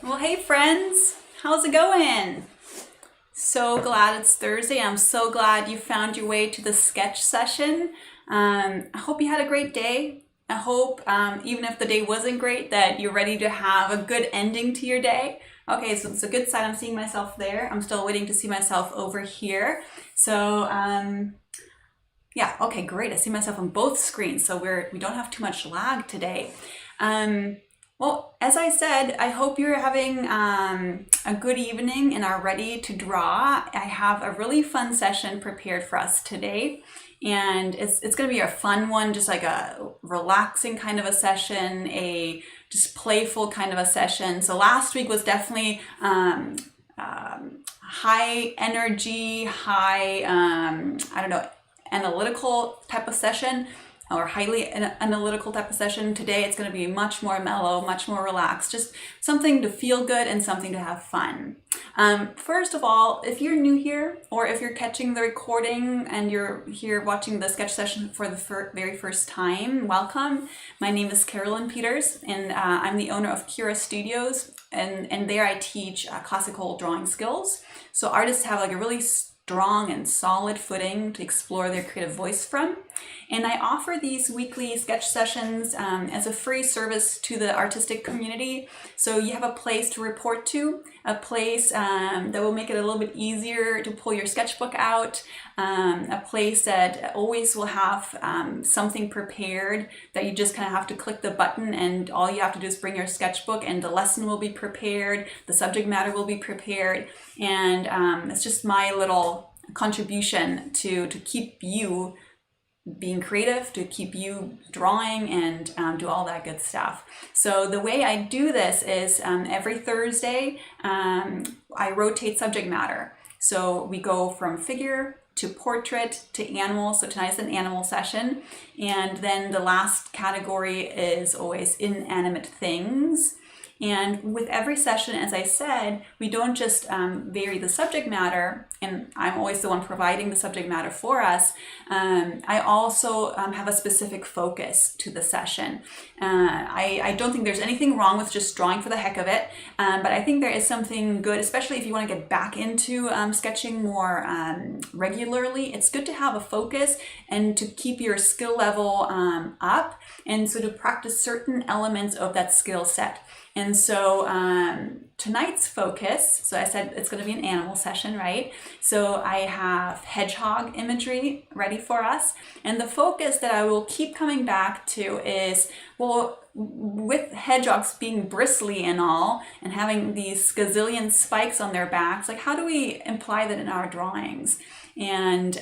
Well, hey friends, how's it going? So glad it's Thursday. I'm so glad you found your way to the sketch session. I hope you had a great day. I hope, even if the day wasn't great, that you're ready to have a good ending to your day. Okay, so it's a good sign. I'm seeing myself there. I'm still waiting to see myself over here. So, yeah, okay, great. I see myself on both screens, so we don't have too much lag today. Um, well, as I said, I hope you're having a good evening and are ready to draw. I have a really fun session prepared for us today, and it's going to be a fun one, just like a relaxing kind of a session, a just playful kind of a session. So last week was definitely high energy, high, I don't know, analytical type of session or highly analytical type of session. Today it's going to be much more mellow, much more relaxed, just something to feel good and something to have fun. First of all, if you're new here or if you're catching the recording and you're here watching the sketch session for the very first time, welcome. My name is Carolyn Peters and I'm the owner of Cura Studios, and there I teach classical drawing skills. So artists have like a really strong and solid footing to explore their creative voice from. And I offer these weekly sketch sessions as a free service to the artistic community. So you have a place to report to, a place that will make it a little bit easier to pull your sketchbook out, a place that always will have something prepared that you just kind of have to click the button and all you have to do is bring your sketchbook and the lesson will be prepared, the subject matter will be prepared, and it's just my little contribution to keep you being creative, to keep you drawing and do all that good stuff. So the way I do this is every Thursday, I rotate subject matter. So we go from figure to portrait to animal. So tonight's an animal session. And then the last category is always inanimate things. And with every session, as I said, we don't just vary the subject matter, and I'm always the one providing the subject matter for us. I also have a specific focus to the session. I don't think there's anything wrong with just drawing for the heck of it, but I think there is something good, especially if you want to get back into sketching more regularly. It's good to have a focus and to keep your skill level up, and so to practice certain elements of that skill set. And so tonight's focus, so I said it's going to be an animal session, right? So I have hedgehog imagery ready for us. And the focus that I will keep coming back to is, well, with hedgehogs being bristly and all, and having these gazillion spikes on their backs, like how do we imply that in our drawings? And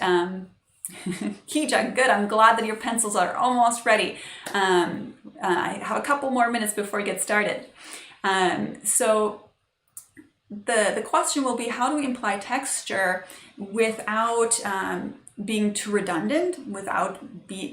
Kija, good. I'm glad that your pencils are almost ready. I have a couple more minutes before we get started. So the question will be, how do we imply texture without being too redundant, without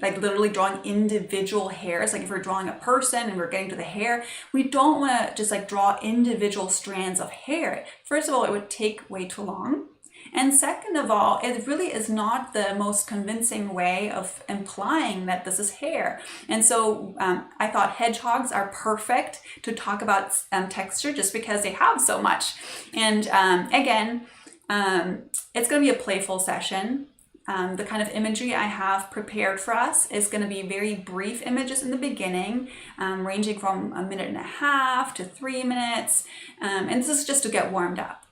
like literally drawing individual hairs? Like if we're drawing a person and we're getting to the hair, we don't want to just like draw individual strands of hair. First of all, it would take way too long. And second of all, it really is not the most convincing way of implying that this is hair. And so I thought hedgehogs are perfect to talk about texture just because they have so much. And again, it's going to be a playful session. The kind of imagery I have prepared for us is going to be very brief images in the beginning, ranging from 1.5 minutes to 3 minutes. And this is just to get warmed up.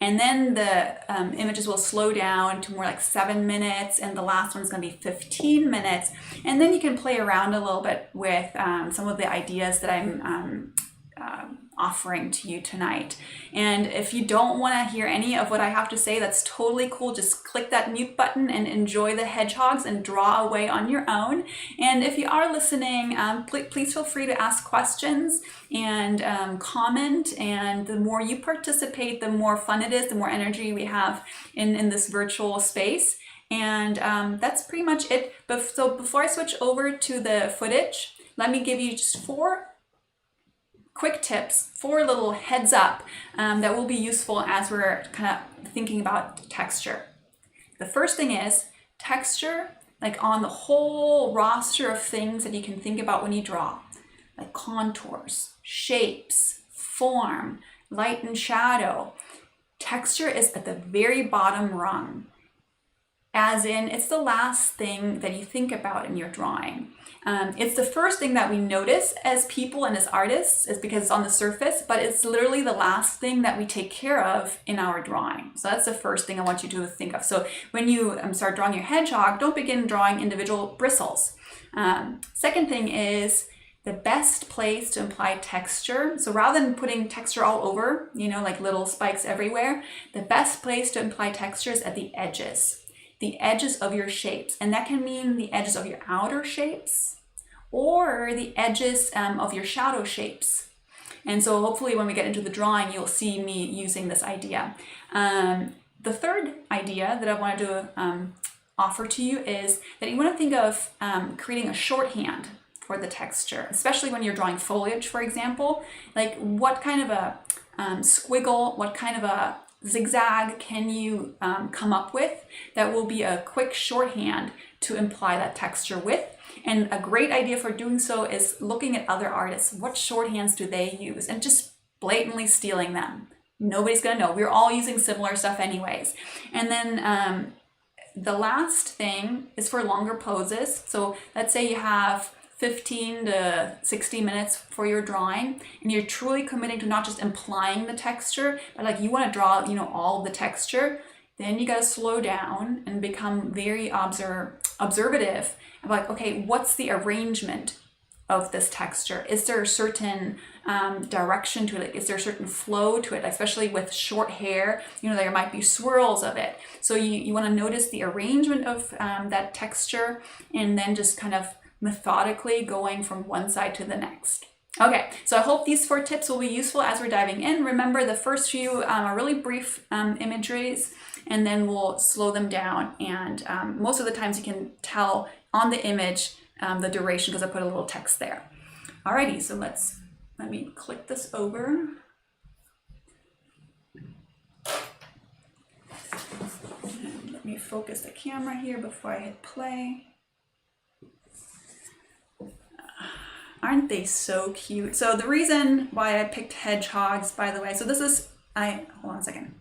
And then the images will slow down to more like 7 minutes, and the last one's going to be 15 minutes. And then you can play around a little bit with some of the ideas that I'm offering to you tonight. And if you don't want to hear any of what I have to say, that's totally cool. Just click that mute button and enjoy the hedgehogs and draw away on your own. And if you are listening, please feel free to ask questions and comment. And the more you participate, the more fun it is, the more energy we have in this virtual space. And that's pretty much it. So before I switch over to the footage, let me give you just 4 quick tips, 4 little heads up that will be useful as we're kind of thinking about texture. The first thing is texture, like on the whole roster of things that you can think about when you draw, like contours, shapes, form, light and shadow. Texture is at the very bottom rung, as in it's the last thing that you think about in your drawing. It's the first thing that we notice as people and as artists, is because it's on the surface, but it's literally the last thing that we take care of in our drawing. So that's the first thing I want you to think of. So when you start drawing your hedgehog, don't begin drawing individual bristles. Second thing is the best place to imply texture. So rather than putting texture all over, you know, like little spikes everywhere, the best place to imply texture is at the edges. The edges of your shapes, and that can mean the edges of your outer shapes or the edges of your shadow shapes. And so hopefully when we get into the drawing, you'll see me using this idea. The third idea that I wanted to offer to you is that you want to think of creating a shorthand for the texture, especially when you're drawing foliage, for example. Like what kind of a squiggle, what kind of a zigzag can you come up with that will be a quick shorthand to imply that texture with. And a great idea for doing so is looking at other artists. What shorthands do they use? And just blatantly stealing them. Nobody's gonna know. We're all using similar stuff anyways. And then the last thing is for longer poses. So let's say you have 15 to 60 minutes for your drawing, and you're truly committing to not just implying the texture, but like you want to draw, you know, all of the texture. Then you got to slow down and become very observative. Like, okay, what's the arrangement of this texture? Is there a certain direction to it? Is there a certain flow to it? Especially with short hair, you know, there might be swirls of it. So you want to notice the arrangement of that texture, and then just kind of methodically going from one side to the next. Okay, so I hope these 4 tips will be useful as we're diving in. Remember, the first few are really brief imageries, and then we'll slow them down. And most of the times you can tell on the image the duration because I put a little text there. Alrighty, so let me click this over. And let me focus the camera here before I hit play. Aren't they so cute? So the reason why I picked hedgehogs, by the way, so this is, hold on a second.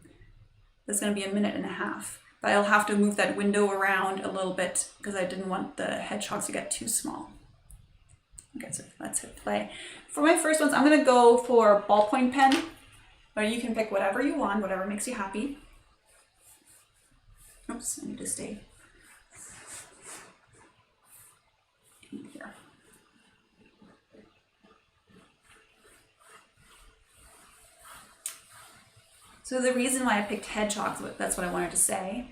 This is gonna be 1.5 minutes, but I'll have to move that window around a little bit because I didn't want the hedgehogs to get too small. Okay, so let's hit play. For my first ones, I'm gonna go for ballpoint pen, but you can pick whatever you want, whatever makes you happy. Oops, I need to stay in here. So the reason why I picked hedgehogs, that's what I wanted to say,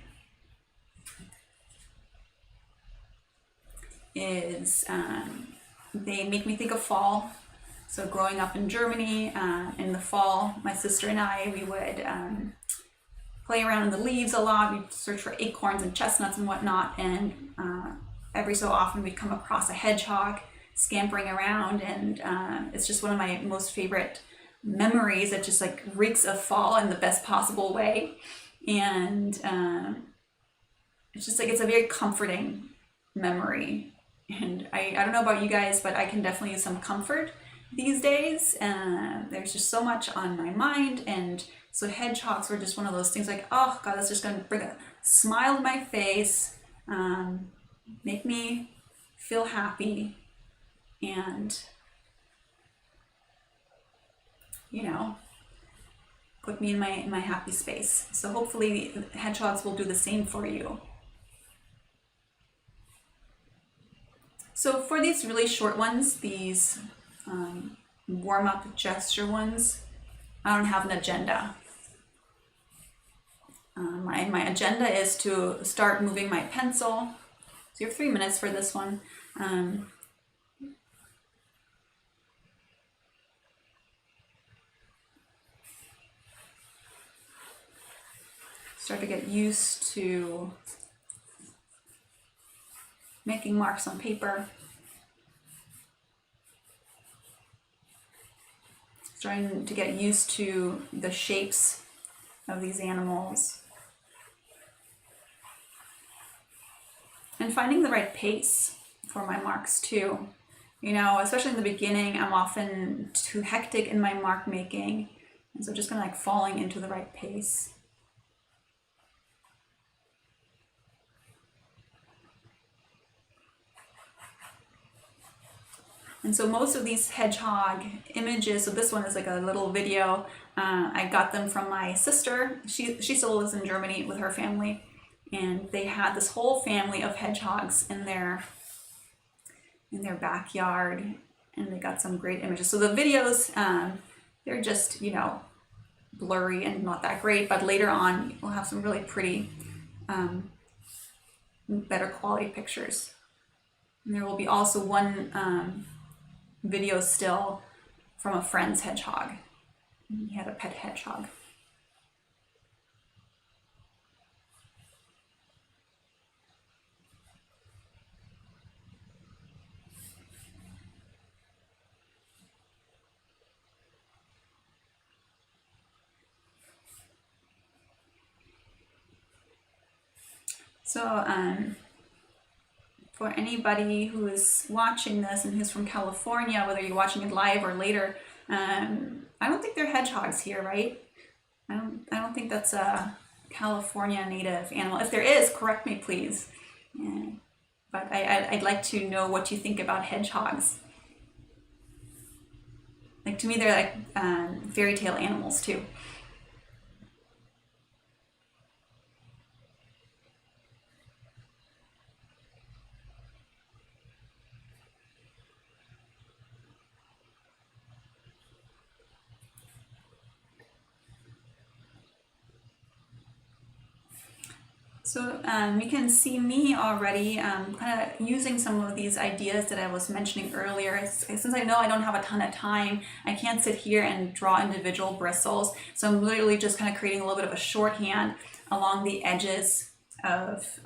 is they make me think of fall. So growing up in Germany, in the fall, my sister and I, we would play around in the leaves a lot. We'd search for acorns and chestnuts and whatnot, and every so often we'd come across a hedgehog scampering around, and it's just one of my most favorite memories. That just like reeks of fall in the best possible way. And it's just like, it's a very comforting memory. And I don't know about you guys, but I can definitely use some comfort these days. There's just so much on my mind. And so hedgehogs were just one of those things like, oh God, that's just gonna bring a smile to my face, make me feel happy, and you know, put me in my happy space. So hopefully hedgehogs will do the same for you. So for these really short ones, these warm-up gesture ones, I don't have an agenda. My agenda is to start moving my pencil. So you have 3 minutes for this one. Start to get used to making marks on paper. Starting to get used to the shapes of these animals. And finding the right pace for my marks too. You know, especially in the beginning, I'm often too hectic in my mark making. And so just kind of like falling into the right pace. And so most of these hedgehog images, so this one is like a little video. I got them from my sister. She still lives in Germany with her family. And they had this whole family of hedgehogs in their backyard. And they got some great images. So the videos, they're just, you know, blurry and not that great. But later on, we'll have some really pretty, better quality pictures. And there will be also one video still from a friend's hedgehog. He had a pet hedgehog. So for anybody who is watching this and who's from California, whether you're watching it live or later, I don't think they're hedgehogs here, right? I don't think that's a California native animal. If there is, correct me, please. Yeah. But I'd like to know what you think about hedgehogs. Like, to me, they're like fairy tale animals too. So you can see me already kind of using some of these ideas that I was mentioning earlier. Since I know I don't have a ton of time, I can't sit here and draw individual bristles. So I'm literally just kind of creating a little bit of a shorthand along the edges of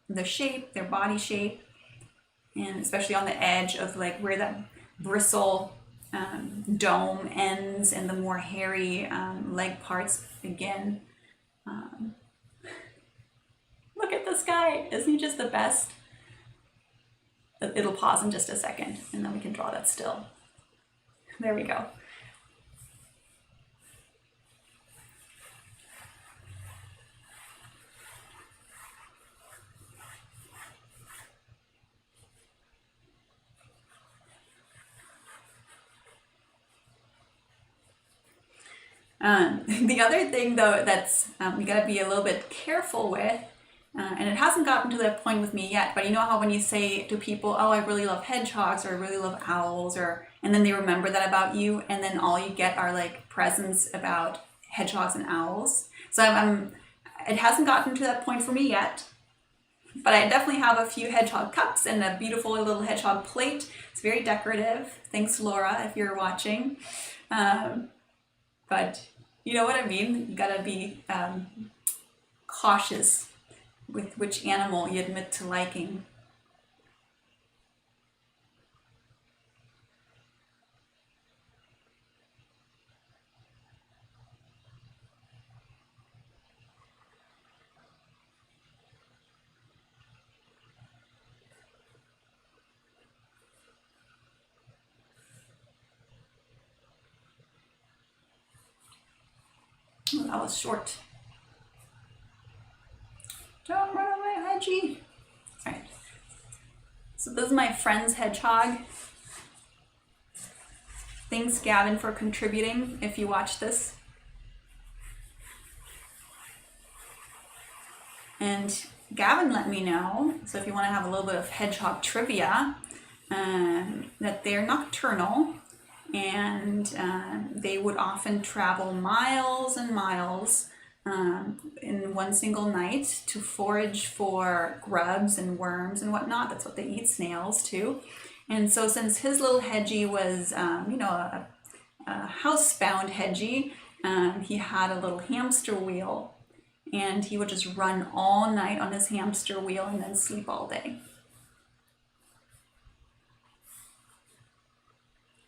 the shape, their body shape, and especially on the edge of like where that bristle dome ends and the more hairy leg parts begin. Look at this guy. Isn't he just the best? It'll pause in just a second and then we can draw that still. There we go. The other thing though that's we gotta be a little bit careful with, and it hasn't gotten to that point with me yet, but you know how when you say to people, oh, I really love hedgehogs or I really love owls, and then they remember that about you, and then all you get are like presents about hedgehogs and owls. So it hasn't gotten to that point for me yet, but I definitely have a few hedgehog cups and a beautiful little hedgehog plate. It's very decorative. Thanks, Laura, if you're watching. But you know what I mean? You gotta be cautious with which animal you admit to liking. Oh, that was short. Don't run away, Hedgie. All right. So this is my friend's hedgehog. Thanks, Gavin, for contributing if you watch this. And Gavin let me know, so if you want to have a little bit of hedgehog trivia, that they're nocturnal and they would often travel miles and miles in one single night to forage for grubs and worms and whatnot. That's what they eat, snails too. And so since his little Hedgie was, you know, a housebound Hedgie, he had a little hamster wheel and he would just run all night on his hamster wheel and then sleep all day.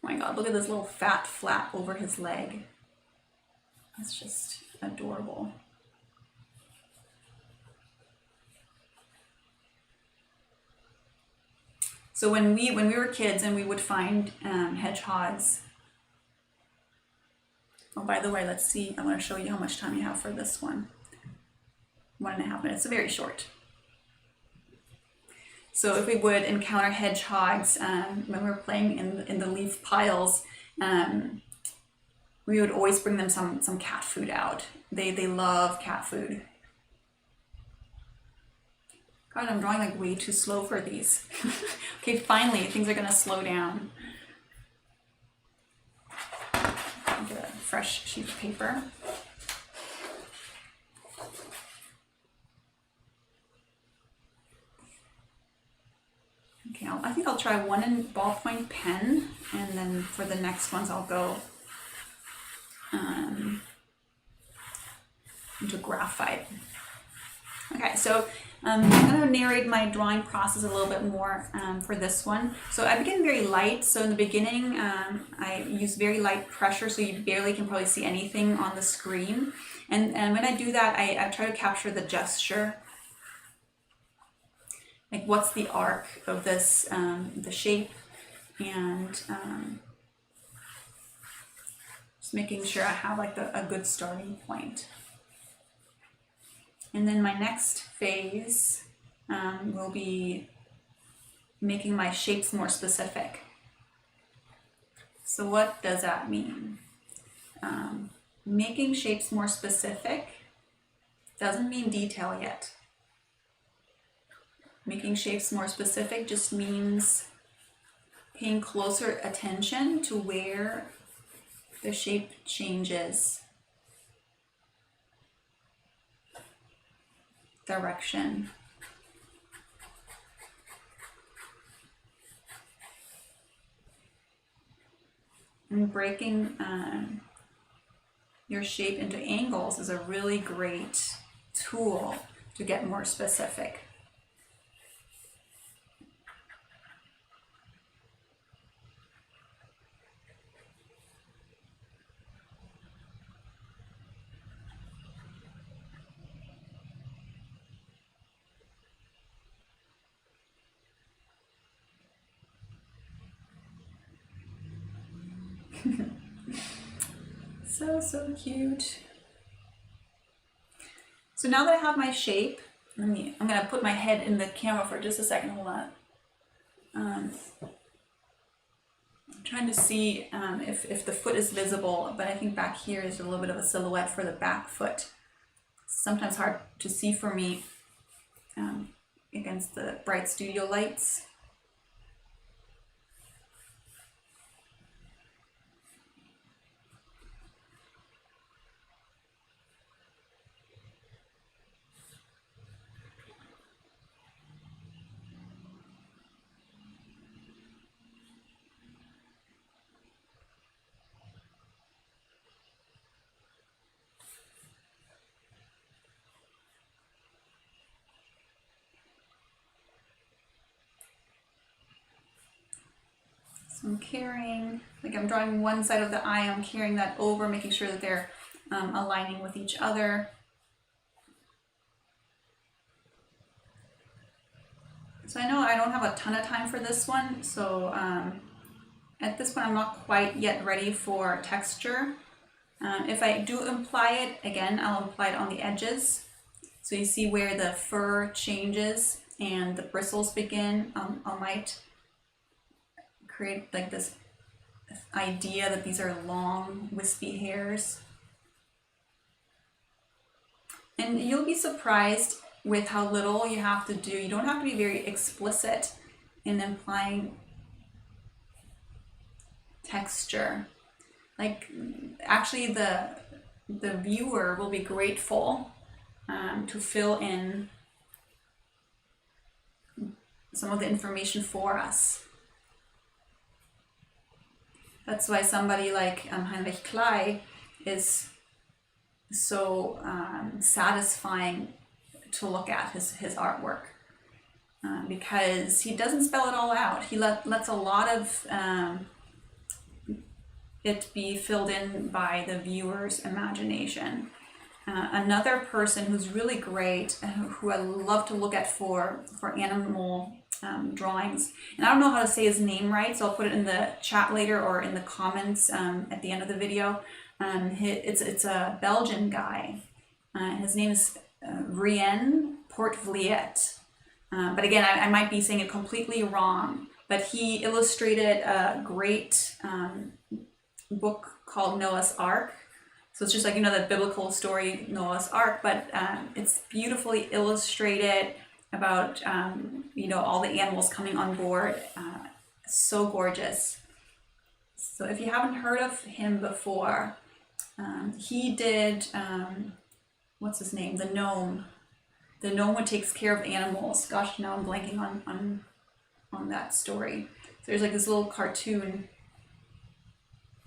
Oh my God, look at this little fat flap over his leg. That's just adorable. So when we were kids and we would find hedgehogs, Oh, by the way, let's see. I want to show you how much time you have for this one. 1.5 minutes, so very short. So if we would encounter hedgehogs when we're playing in the leaf piles, we would always bring them some cat food out. They love cat food. God, I'm drawing like way too slow for these. Okay, finally, things are gonna slow down. Get a fresh sheet of paper. Okay, I think I'll try one in ballpoint pen, and then for the next ones I'll go into graphite. Okay, so I'm going to narrate my drawing process a little bit more for this one. So I begin very light. So in the beginning, I use very light pressure, so you barely can probably see anything on the screen. And when I do that, I try to capture the gesture. Like, what's the arc of this, the shape, and just making sure I have like a good starting point. And then my next phase will be making my shapes more specific. So what does that mean? Making shapes more specific doesn't mean detail yet. Making shapes more specific just means paying closer attention to where the shape changes direction. And breaking your shape into angles is a really great tool to get more specific. So cute. So now that I have my shape, I'm gonna put my head in the camera for just a second. Hold on. I'm trying to see if the foot is visible, but I think back here is a little bit of a silhouette for the back foot. It's sometimes hard to see for me against the bright studio lights. So I'm carrying, like I'm drawing one side of the eye, I'm carrying that over, making sure that they're aligning with each other. So I know I don't have a ton of time for this one, so at this point I'm not quite yet ready for texture. If I do imply it, again, I'll apply it on the edges. So you see where the fur changes and the bristles begin. I might create like this idea that these are long, wispy hairs. And you'll be surprised with how little you have to do. You don't have to be very explicit in implying texture. Like, actually the viewer will be grateful to fill in some of the information for us. That's why somebody like Heinrich Klei is so satisfying to look at, his artwork, because he doesn't spell it all out. He lets a lot of it be filled in by the viewer's imagination. Another person who's really great, who I love to look at for animal drawings, and I don't know how to say his name right, so I'll put it in the chat later or in the comments at the end of the video. It's a Belgian guy. His name is Rien Portvliet. But again, I might be saying it completely wrong. But he illustrated a great book called Noah's Ark. So it's just like, you know, the biblical story Noah's Ark, but it's beautifully illustrated about, you know, all the animals coming on board. So gorgeous. So if you haven't heard of him before, he did, what's his name? The gnome who takes care of animals. Gosh, now I'm blanking on that story. So there's like this little cartoon,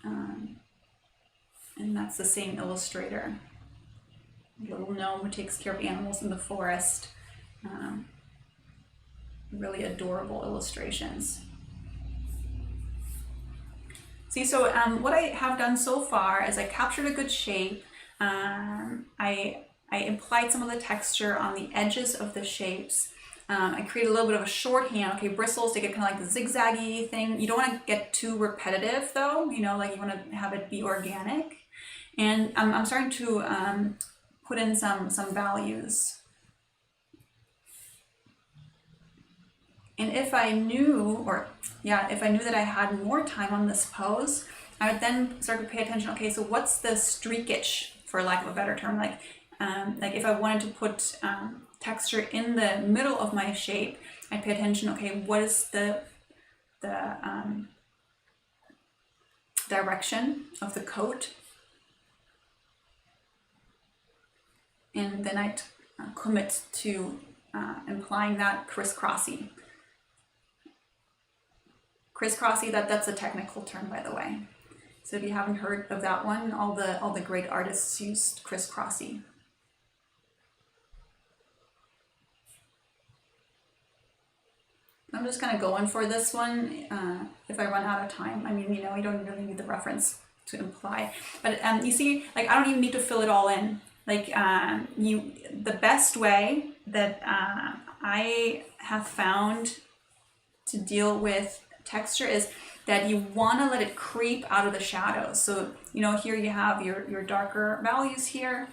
and that's the same illustrator. The little gnome who takes care of animals in the forest. Really adorable illustrations. See, so what I have done so far is I captured a good shape. I applied some of the texture on the edges of the shapes. I created a little bit of a shorthand. Okay, bristles to get kind of like the zigzaggy thing. You don't want to get too repetitive though, you know, like you want to have it be organic. And I'm starting to put in some values. And if I knew that I had more time on this pose, I would then start to pay attention. Okay, so what's the streakage, for lack of a better term? Like if I wanted to put texture in the middle of my shape, I'd pay attention. Okay, what is the direction of the coat? And then I'd commit to implying that crisscrossy. Crisscrossy, that's a technical term, by the way. So if you haven't heard of that one, all the great artists used crisscrossy. I'm just kind of going for this one. If I run out of time, I mean, you know, you don't really need the reference to imply. But you see, like, I don't even need to fill it all in. Like, the best way that I have found to deal with texture is that you want to let it creep out of the shadows. So, you know, here you have your darker values here.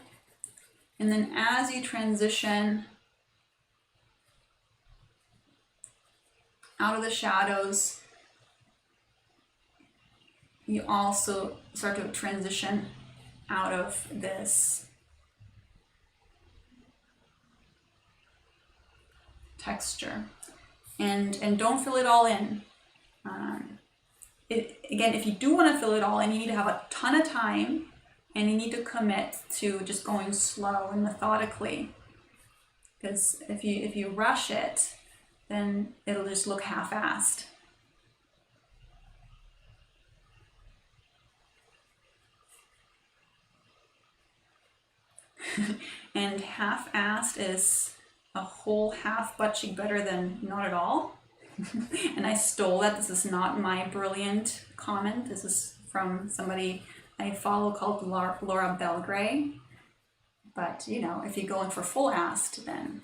And then as you transition out of the shadows, you also start to transition out of this texture. And don't fill it all in. Again, if you do want to fill it all in, you need to have a ton of time, and you need to commit to just going slow and methodically. Because if you rush it, then it'll just look half-assed. And half-assed is a whole half butt cheek better than not at all. And I stole that. This is not my brilliant comment. This is from somebody I follow called Laura Belgray. But, you know, if you're going for full-assed, then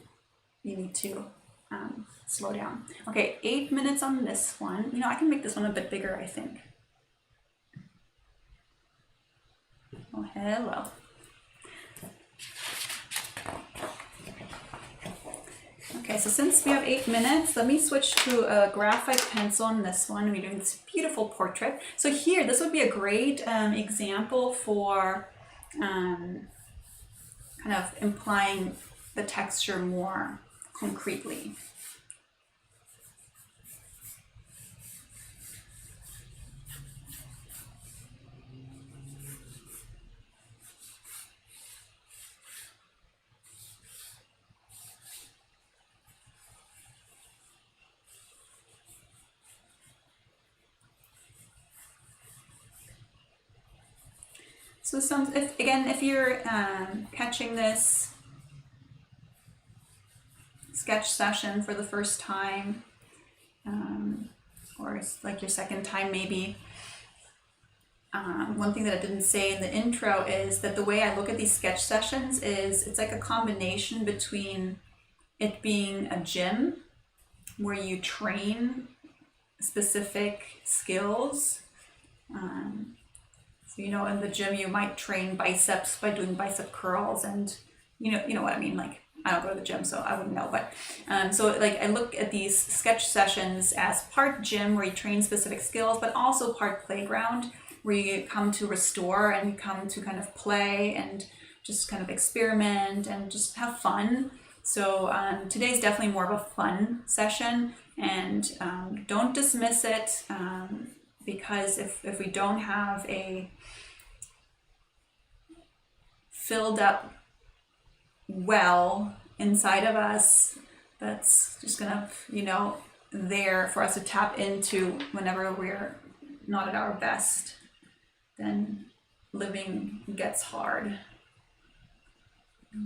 you need to slow down. Okay, 8 minutes on this one. You know, I can make this one a bit bigger, I think. Oh, hello. Okay, so since we have 8 minutes, let me switch to a graphite pencil on this one. We're doing this beautiful portrait. So here, this would be a great example for kind of implying the texture more concretely. So if you're catching this sketch session for the first time, or it's like your second time maybe, one thing that I didn't say in the intro is that the way I look at these sketch sessions is it's like a combination between it being a gym where you train specific skills, So, you know, in the gym, you might train biceps by doing bicep curls, and you know what I mean. Like, I don't go to the gym, so I wouldn't know. But so like I look at these sketch sessions as part gym where you train specific skills, but also part playground where you come to restore and you come to kind of play and just kind of experiment and just have fun. So today's definitely more of a fun session, and don't dismiss it, because if we don't have a filled up well inside of us that's just kind of, you know, there for us to tap into whenever we're not at our best, then living gets hard.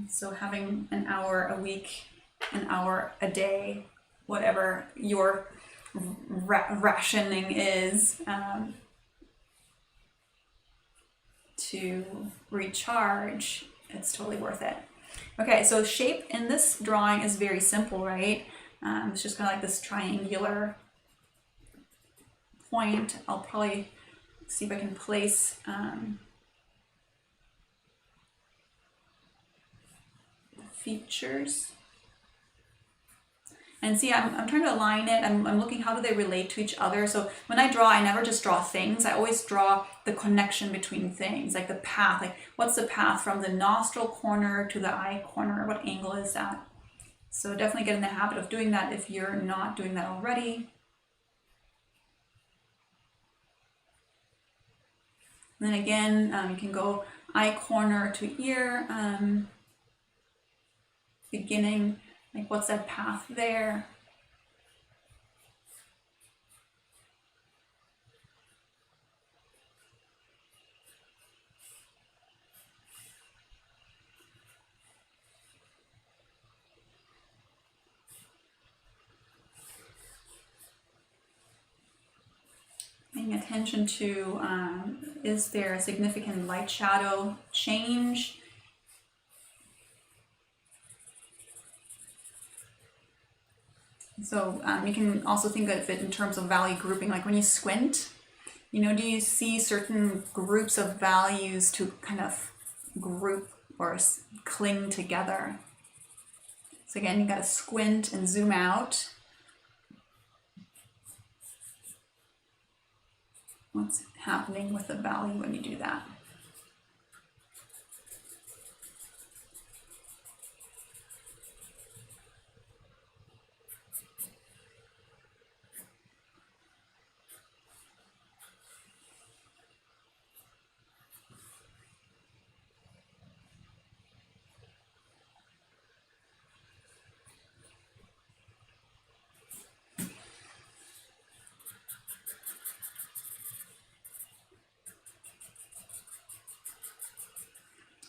So having an hour a week, an hour a day, whatever your rationing is, to recharge, it's totally worth it. Okay, so shape in this drawing is very simple, right? It's just kind of like this triangular point. I'll probably see if I can place features. And see, I'm trying to align it. I'm looking, how do they relate to each other? So when I draw, I never just draw things. I always draw the connection between things, like the path. Like, what's the path from the nostril corner to the eye corner? What angle is that? So definitely get in the habit of doing that if you're not doing that already. And then again, you can go eye corner to ear, beginning, like what's that path there? Paying attention to, is there a significant light shadow change? So you can also think of it in terms of value grouping, like when you squint, you know, do you see certain groups of values to kind of group or cling together? So again, you got to squint and zoom out. What's happening with the value when you do that?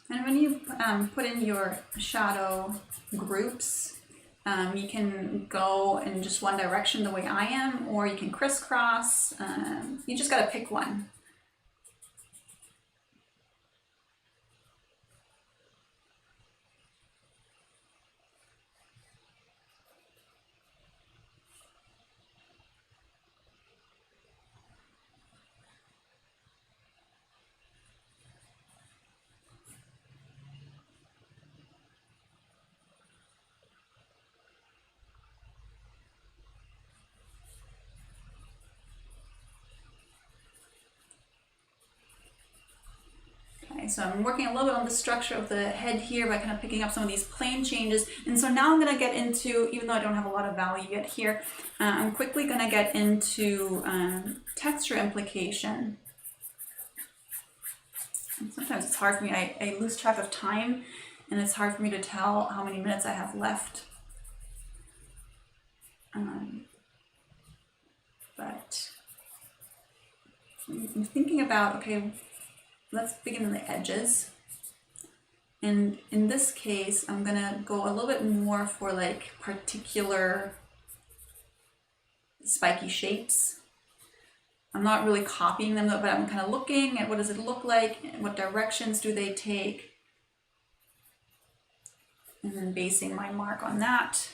And when you put in your shadow groups, you can go in just one direction the way I am, or you can crisscross. You just got to pick one. Okay, so I'm working a little bit on the structure of the head here by kind of picking up some of these plane changes. And so now I'm going to get into, even though I don't have a lot of value yet here, I'm quickly going to get into texture implication. And sometimes it's hard for me, I lose track of time, and it's hard for me to tell how many minutes I have left. But I'm thinking about, okay, let's begin in the edges. And in this case, I'm gonna go a little bit more for like particular spiky shapes. I'm not really copying them though, but I'm kind of looking at what does it look like, and what directions do they take, and then basing my mark on that.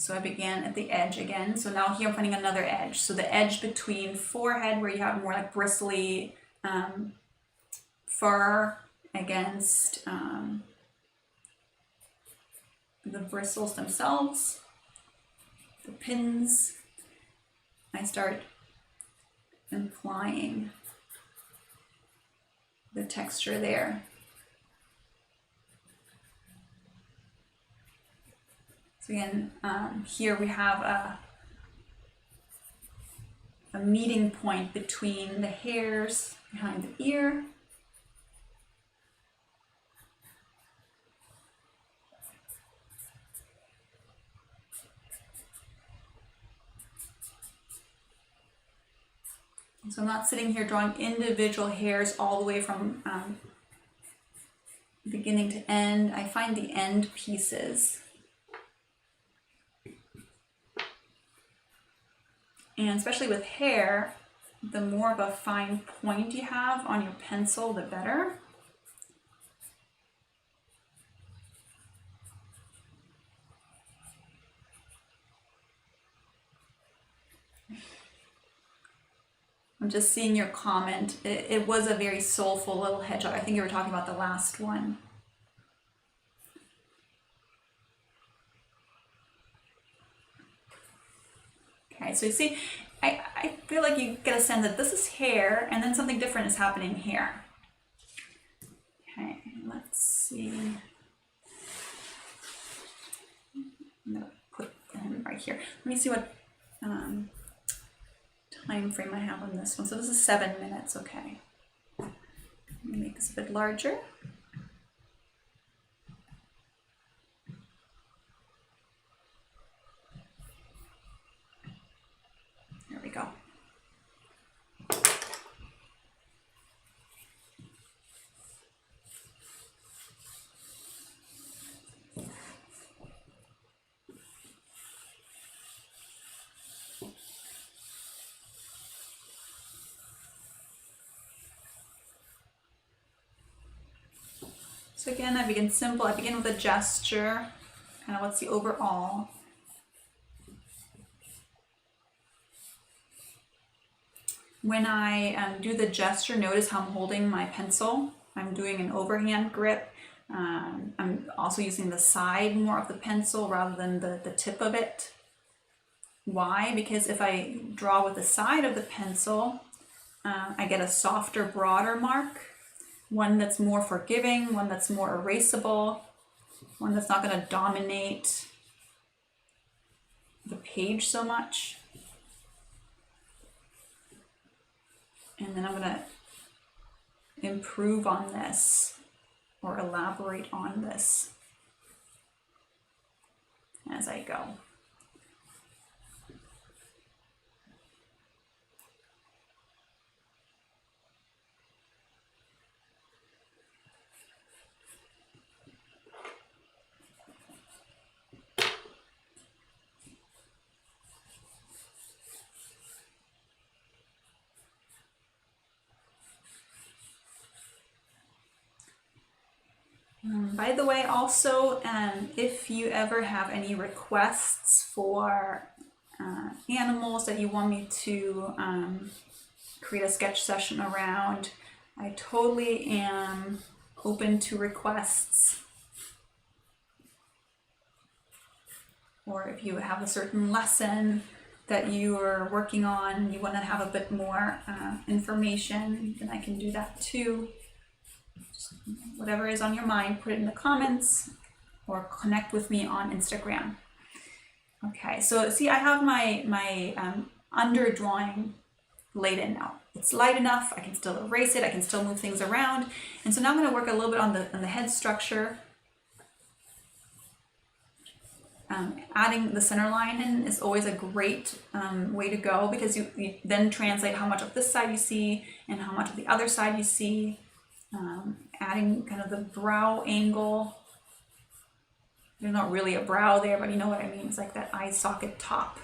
So I began at the edge again. So now here I'm finding another edge. So the edge between forehead, where you have more like bristly fur against the bristles themselves, the pins. I start implying the texture there. So again, here we have a meeting point between the hairs behind the ear. So I'm not sitting here drawing individual hairs all the way from beginning to end. I find the end pieces. And especially with hair, the more of a fine point you have on your pencil, the better. I'm just seeing your comment. It was a very soulful little hedgehog. I think you were talking about the last one. Okay, so you see, I feel like you get a sense that this is hair and then something different is happening here. Okay, let's see. I'm gonna put them right here. Let me see what time frame I have on this one. So this is 7 minutes, okay. Let me make this a bit larger. There we go. So again, I begin simple. I begin with a gesture, kind of what's the overall. When I do the gesture, notice how I'm holding my pencil. I'm doing an overhand grip. I'm also using the side more of the pencil rather than the tip of it. Why? Because if I draw with the side of the pencil, I get a softer, broader mark. One that's more forgiving, one that's more erasable, one that's not going to dominate the page so much. And then I'm going to improve on this or elaborate on this as I go. By the way, also, if you ever have any requests for animals that you want me to create a sketch session around, I totally am open to requests. Or if you have a certain lesson that you are working on, you want to have a bit more information, then I can do that too. Whatever is on your mind, put it in the comments or connect with me on Instagram. Okay, so see, I have my under drawing laid in now. It's light enough, I can still erase it, I can still move things around. And so now I'm going to work a little bit on the head structure. Adding the center line in is always a great way to go, because you then translate how much of this side you see and how much of the other side you see. Adding kind of the brow angle. There's not really a brow there, but you know what I mean. It's like that eye socket top.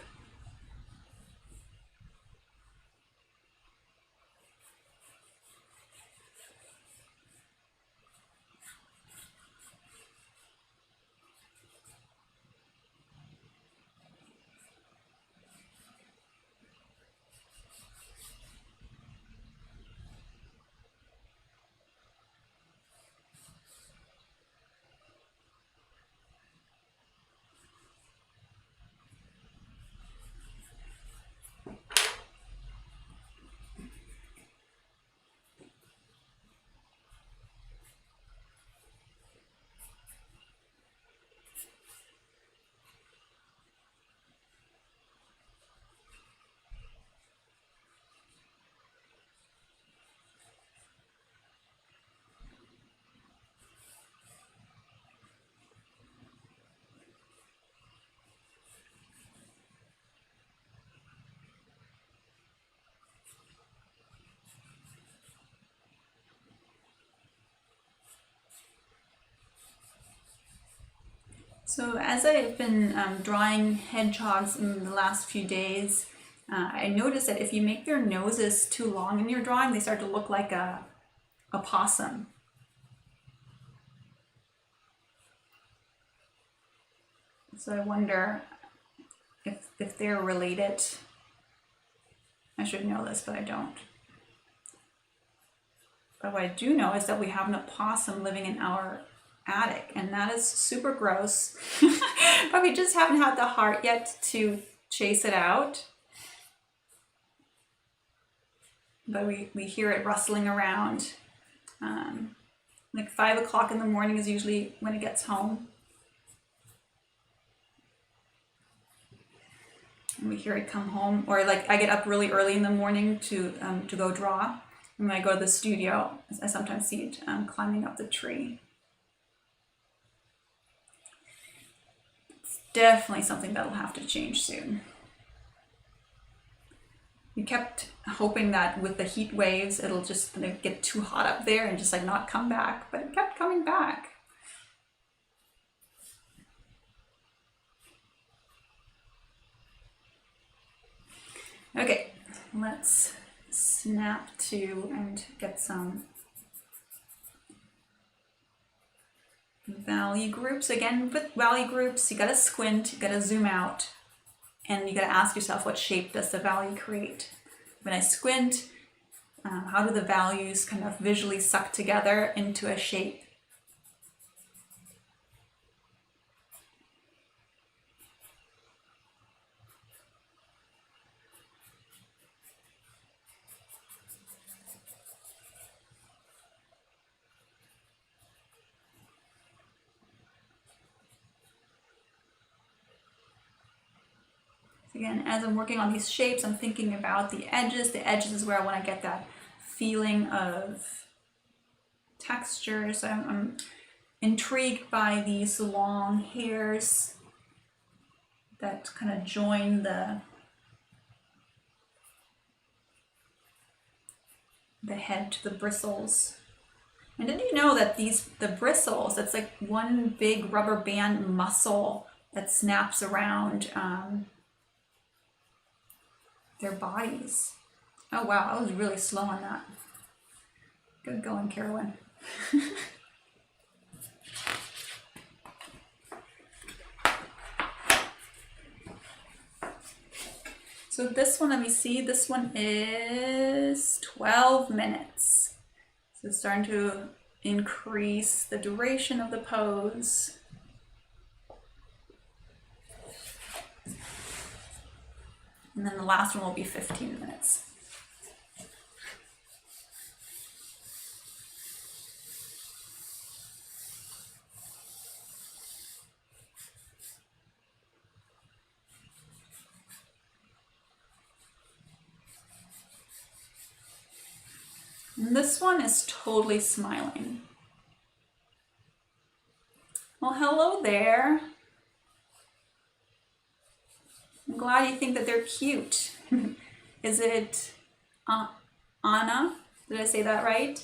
So as I've been drawing hedgehogs in the last few days, I noticed that if you make their noses too long in your drawing, they start to look like a possum. So I wonder if they're related. I should know this, but I don't. But what I do know is that we have an opossum living in our attic, and that is super gross. But we just haven't had the heart yet to chase it out. But we hear it rustling around. Like 5 o'clock in the morning is usually when it gets home. And we hear it come home, or like I get up really early in the morning to go draw. And when I go to the studio, I sometimes see it climbing up the tree. It's definitely something that'll have to change soon. We kept hoping that with the heat waves, it'll just get too hot up there and just like not come back, but it kept coming back. Okay, let's snap to and get some value groups. Again, with value groups, you gotta squint, you gotta zoom out, and you gotta ask yourself, what shape does the value create? When I squint, how do the values kind of visually suck together into a shape? Again, as I'm working on these shapes, I'm thinking about the edges. The edges is where I want to get that feeling of texture. So I'm intrigued by these long hairs that kind of join the head to the bristles. And did you know that the bristles, that's like one big rubber band muscle that snaps around their bodies. Oh wow, I was really slow on that. Good going, Carolyn. So this one, let me see, this one is 12 minutes. So it's starting to increase the duration of the pose. And then the last one will be 15 minutes. And this one is totally smiling. Well, hello there. I'm glad you think that they're cute. Is it Anna? Did I say that right?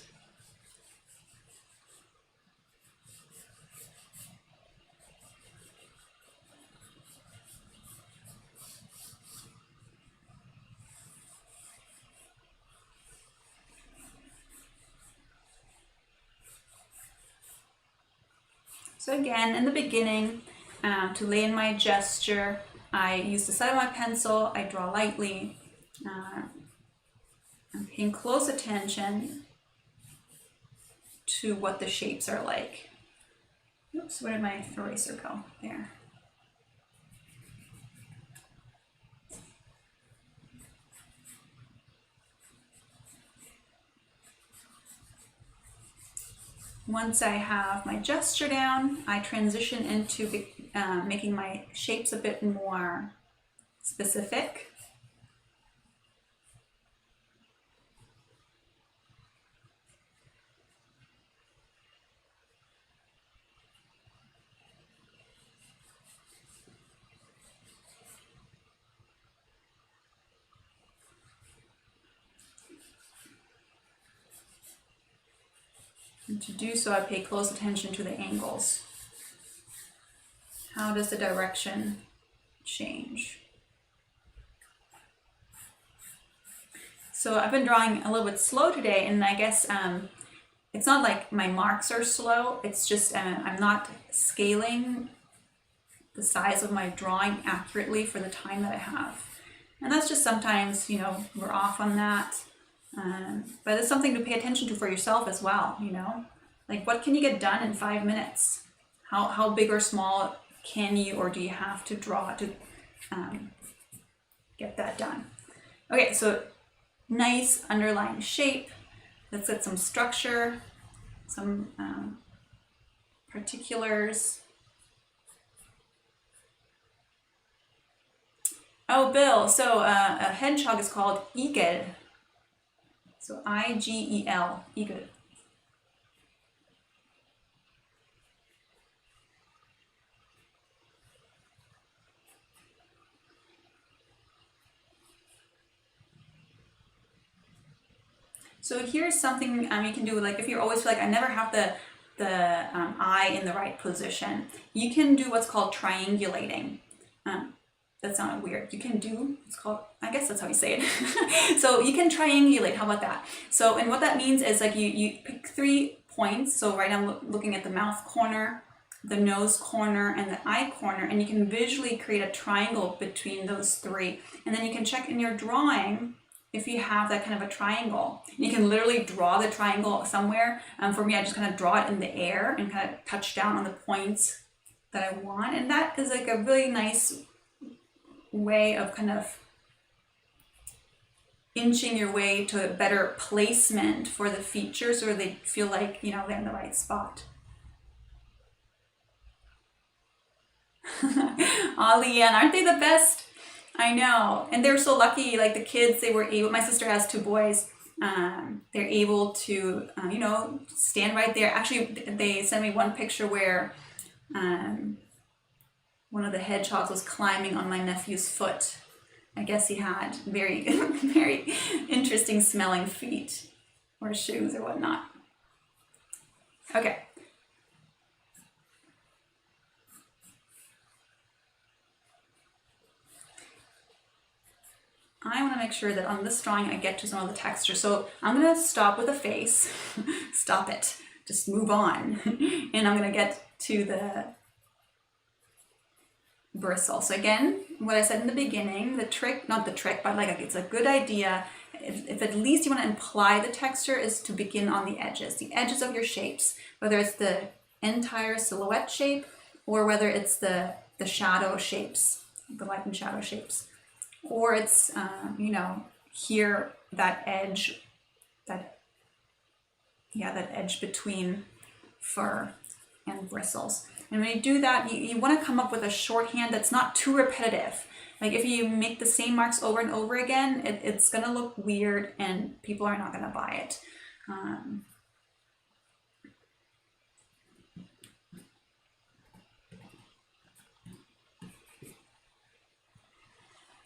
So again, in the beginning, to lay in my gesture, I use the side of my pencil, I draw lightly. I'm paying close attention to what the shapes are like. Oops, where did my eraser go? There. Once I have my gesture down, I transition into making my shapes a bit more specific. And to do so, I pay close attention to the angles. How does the direction change? So I've been drawing a little bit slow today, and I guess it's not like my marks are slow, it's just I'm not scaling the size of my drawing accurately for the time that I have. And that's just sometimes, you know, we're off on that. But it's something to pay attention to for yourself as well, you know? Like, what can you get done in 5 minutes? How big or small can you, or do you have to draw to get that done? Okay, so nice underlying shape. Let's get some structure, some particulars. Oh, Bill, so a hedgehog is called eagle. So I-G-E-L, eagle. So here's something you can do, like if you always feel like I never have the eye in the right position, you can do what's called triangulating. That sounded weird. You can do, it's called, I guess that's how you say it. So you can triangulate, how about that? So, and what that means is like you pick 3 points. So right now I'm looking at the mouth corner, the nose corner, and the eye corner, and you can visually create a triangle between those 3. And then you can check in your drawing if you have that kind of a triangle. You can literally draw the triangle somewhere. For me, I just kind of draw it in the air and kind of touch down on the points that I want. And that is like a really nice way of kind of inching your way to a better placement for the features, so they feel like, you know, they're in the right spot. Ollie, and aren't they the best? I know. And they're so lucky, like the kids, they were able, my sister has 2 boys, they're able to, you know, stand right there. Actually, they sent me one picture where one of the hedgehogs was climbing on my nephew's foot. I guess he had very, very interesting smelling feet or shoes or whatnot. Okay. I want to make sure that on this drawing I get to some of the texture. So I'm going to stop with the face. Stop it. Just move on. And I'm going to get to the bristle. So again, what I said in the beginning, the trick, not the trick, but like it's a good idea, if at least you want to imply the texture, is to begin on the edges of your shapes, whether it's the entire silhouette shape or whether it's the shadow shapes, the light and shadow shapes, or it's, you know, here, that edge, that edge between fur and bristles. And when you do that, you want to come up with a shorthand that's not too repetitive. Like if you make the same marks over and over again, it's going to look weird and people are not going to buy it.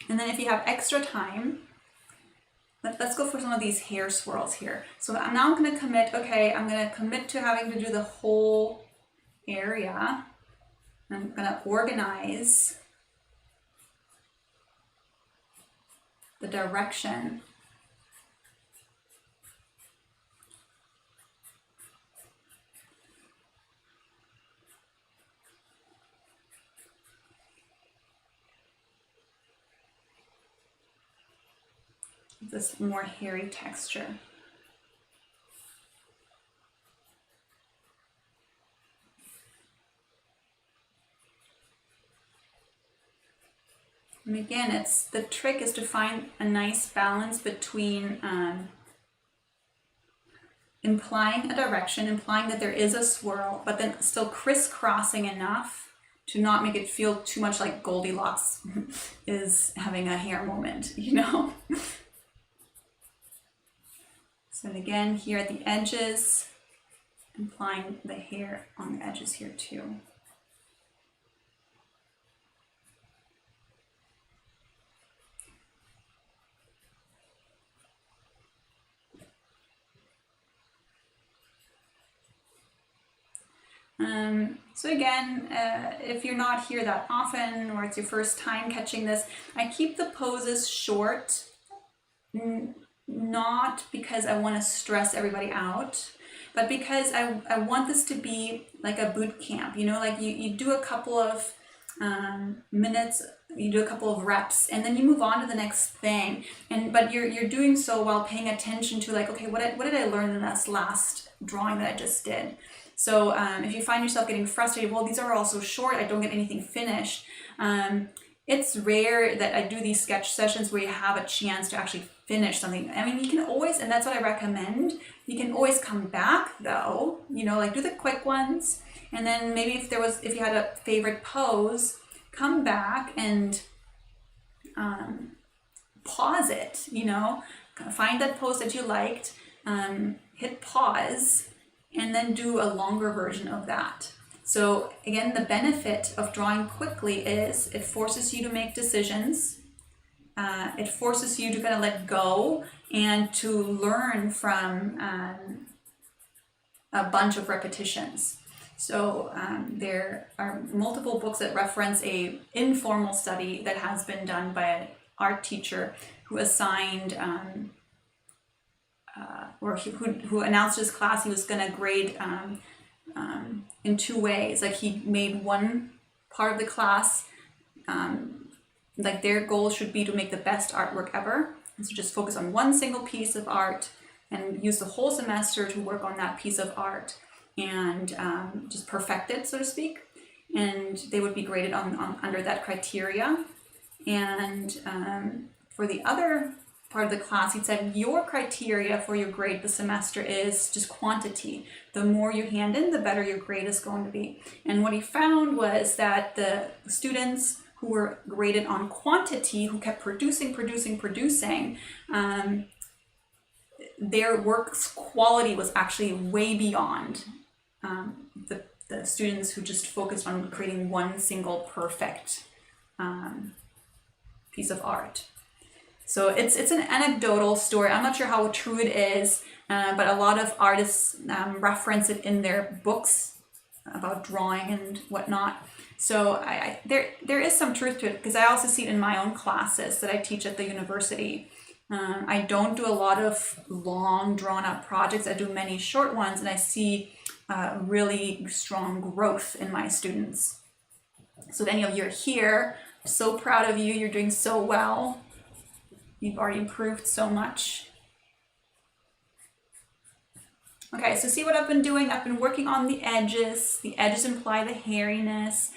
And then if you have extra time, let's go for some of these hair swirls here. So now I'm going to commit, okay, I'm going to commit to having to do the whole area. I'm going to organize the direction. This more hairy texture. And again, the trick is to find a nice balance between implying a direction, implying that there is a swirl, but then still crisscrossing enough to not make it feel too much like Goldilocks is having a hair moment, you know? So again, here at the edges, implying the hair on the edges here too. So again, if you're not here that often or it's your first time catching this, I keep the poses short, not because I want to stress everybody out, but because I want this to be like a boot camp, you know, like you do a couple of minutes, you do a couple of reps, and then you move on to the next thing. But you're doing so while paying attention to like, okay, what did I learn in this last drawing that I just did? So if you find yourself getting frustrated, well, these are all so short, I don't get anything finished. It's rare that I do these sketch sessions where you have a chance to actually finish something. I mean, you can always, and that's what I recommend, you can always come back though, you know, like do the quick ones. And then maybe if you had a favorite pose, come back and pause it, you know, find that pose that you liked, hit pause, and then do a longer version of that. So again, the benefit of drawing quickly is it forces you to make decisions. It forces you to kind of let go and to learn from a bunch of repetitions. So there are multiple books that reference a informal study that has been done by an art teacher who assigned who announced his class he was going to grade in two ways. Like he made one part of the class, like their goal should be to make the best artwork ever. And so just focus on one single piece of art and use the whole semester to work on that piece of art and just perfect it, so to speak. And they would be graded on under that criteria. And for the other part of the class, he said your criteria for your grade this semester is just quantity. The more you hand in, the better your grade is going to be. And what he found was that the students who were graded on quantity, who kept producing, their work's quality was actually way beyond the students who just focused on creating one single perfect piece of art. So it's an anecdotal story. I'm not sure how true it is, but a lot of artists reference it in their books about drawing and whatnot. So there is some truth to it, because I also see it in my own classes that I teach at the university. I don't do a lot of long drawn out projects. I do many short ones, and I see really strong growth in my students. So if any of you are here, I'm so proud of you. You're doing so well. You've already improved so much. Okay, so see what I've been doing? I've been working on the edges. The edges imply the hairiness.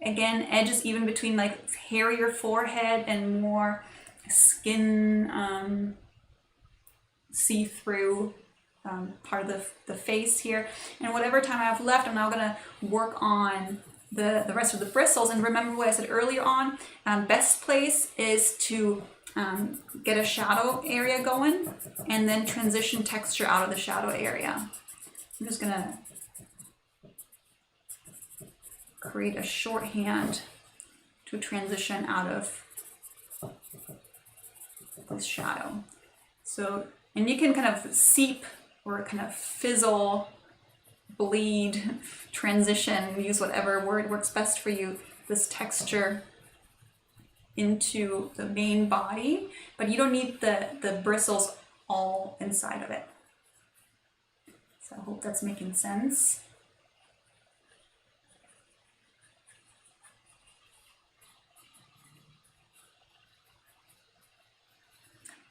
Again, edges even between like hairier forehead and more skin see-through part of the face here. And whatever time I have left, I'm now gonna work on the rest of the bristles. And remember what I said earlier on, best place is to get a shadow area going and then transition texture out of the shadow area. I'm just gonna create a shorthand to transition out of this shadow. So, and you can kind of seep or kind of fizzle, bleed, transition, use whatever word works best for you, this texture into the main body, but you don't need the bristles all inside of it. So I hope that's making sense.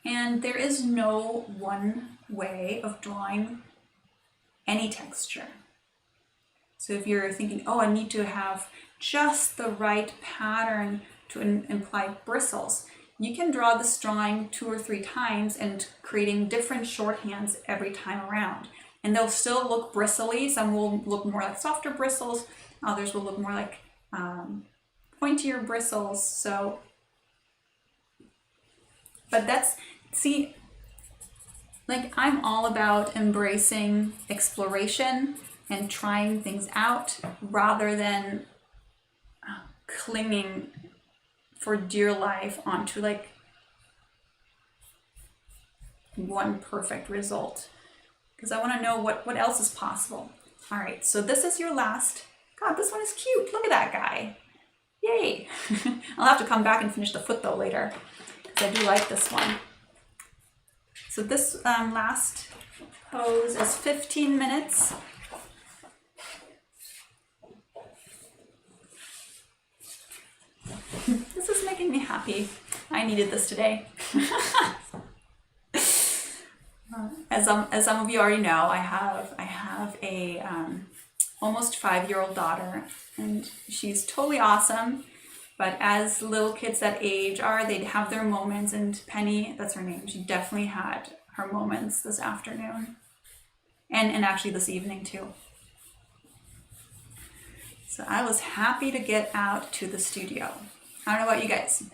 And there is no one way of drawing any texture. So if you're thinking, oh, I need to have just the right pattern to imply bristles, you can draw this drawing 2 or 3 times and creating different shorthands every time around. And they'll still look bristly. Some will look more like softer bristles. Others will look more like pointier bristles. So, but that's, see, like I'm all about embracing exploration and trying things out rather than clinging for dear life onto like one perfect result, because I want to know what else is possible. All right, so this is your last. God, this one is cute. Look at that guy. Yay. I'll have to come back and finish the foot though later, because I do like this one. So this last pose is 15 minutes. This is making me happy. I needed this today. As some of you already know, I have a almost 5-year-old daughter, and she's totally awesome. But as little kids that age are, they have their moments, and Penny, that's her name, she definitely had her moments this afternoon, and actually this evening too. So I was happy to get out to the studio. I don't know about you guys,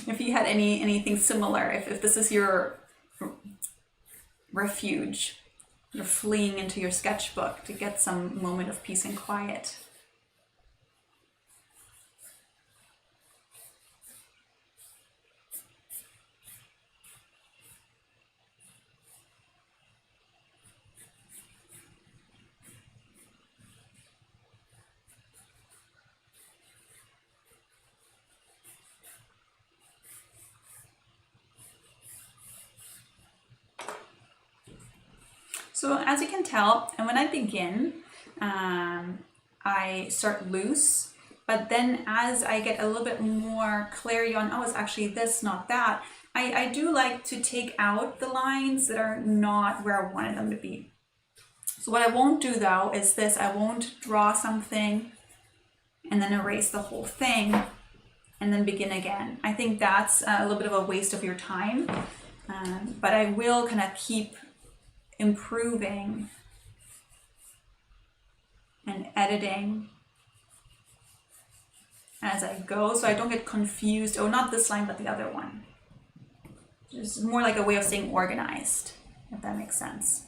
if you had anything similar, if this is your refuge, you're fleeing into your sketchbook to get some moment of peace and quiet. So as you can tell, and when I begin, I start loose, but then as I get a little bit more clarity on, oh, it's actually this, not that, I do like to take out the lines that are not where I wanted them to be. So what I won't do though is this, I won't draw something and then erase the whole thing and then begin again. I think that's a little bit of a waste of your time, but I will kind of keep improving and editing as I go, so I don't get confused. Oh, not this line, but the other one. Just more like a way of saying organized, if that makes sense.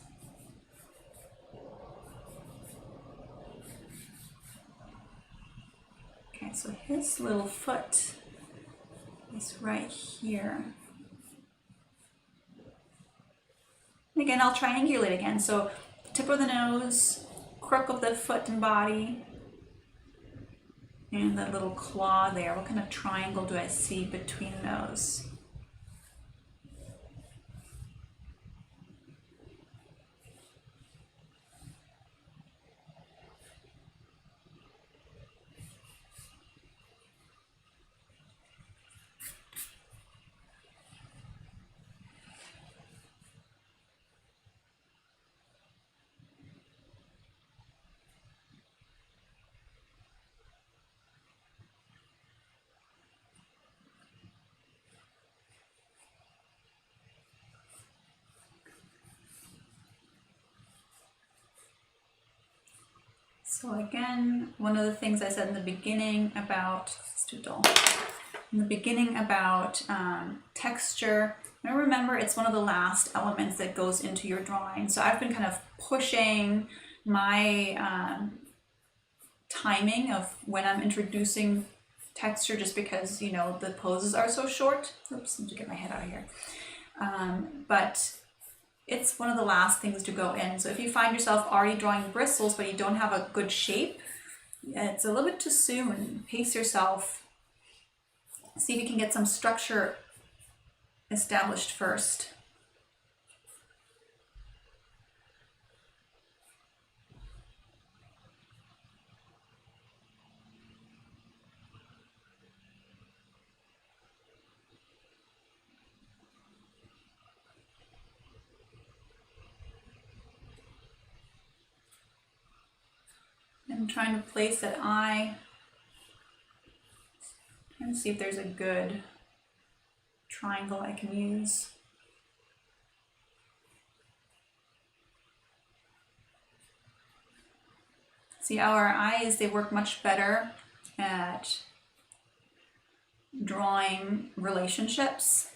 Okay, so his little foot is right here. Again, I'll triangulate again. So tip of the nose, crook of the foot and body, and that little claw there. What kind of triangle do I see between those? So again, one of the things I said in the beginning about, it's too dull, in the beginning about texture, now remember it's one of the last elements that goes into your drawing. So I've been kind of pushing my timing of when I'm introducing texture, just because, you know, the poses are so short. Oops, I need to get my head out of here. But it's one of the last things to go in. So if you find yourself already drawing bristles but you don't have a good shape, it's a little bit too soon. Pace yourself. See if you can get some structure established first. I'm trying to place that eye. Trying to see if there's a good triangle I can use. See, our eyes, they work much better at drawing relationships.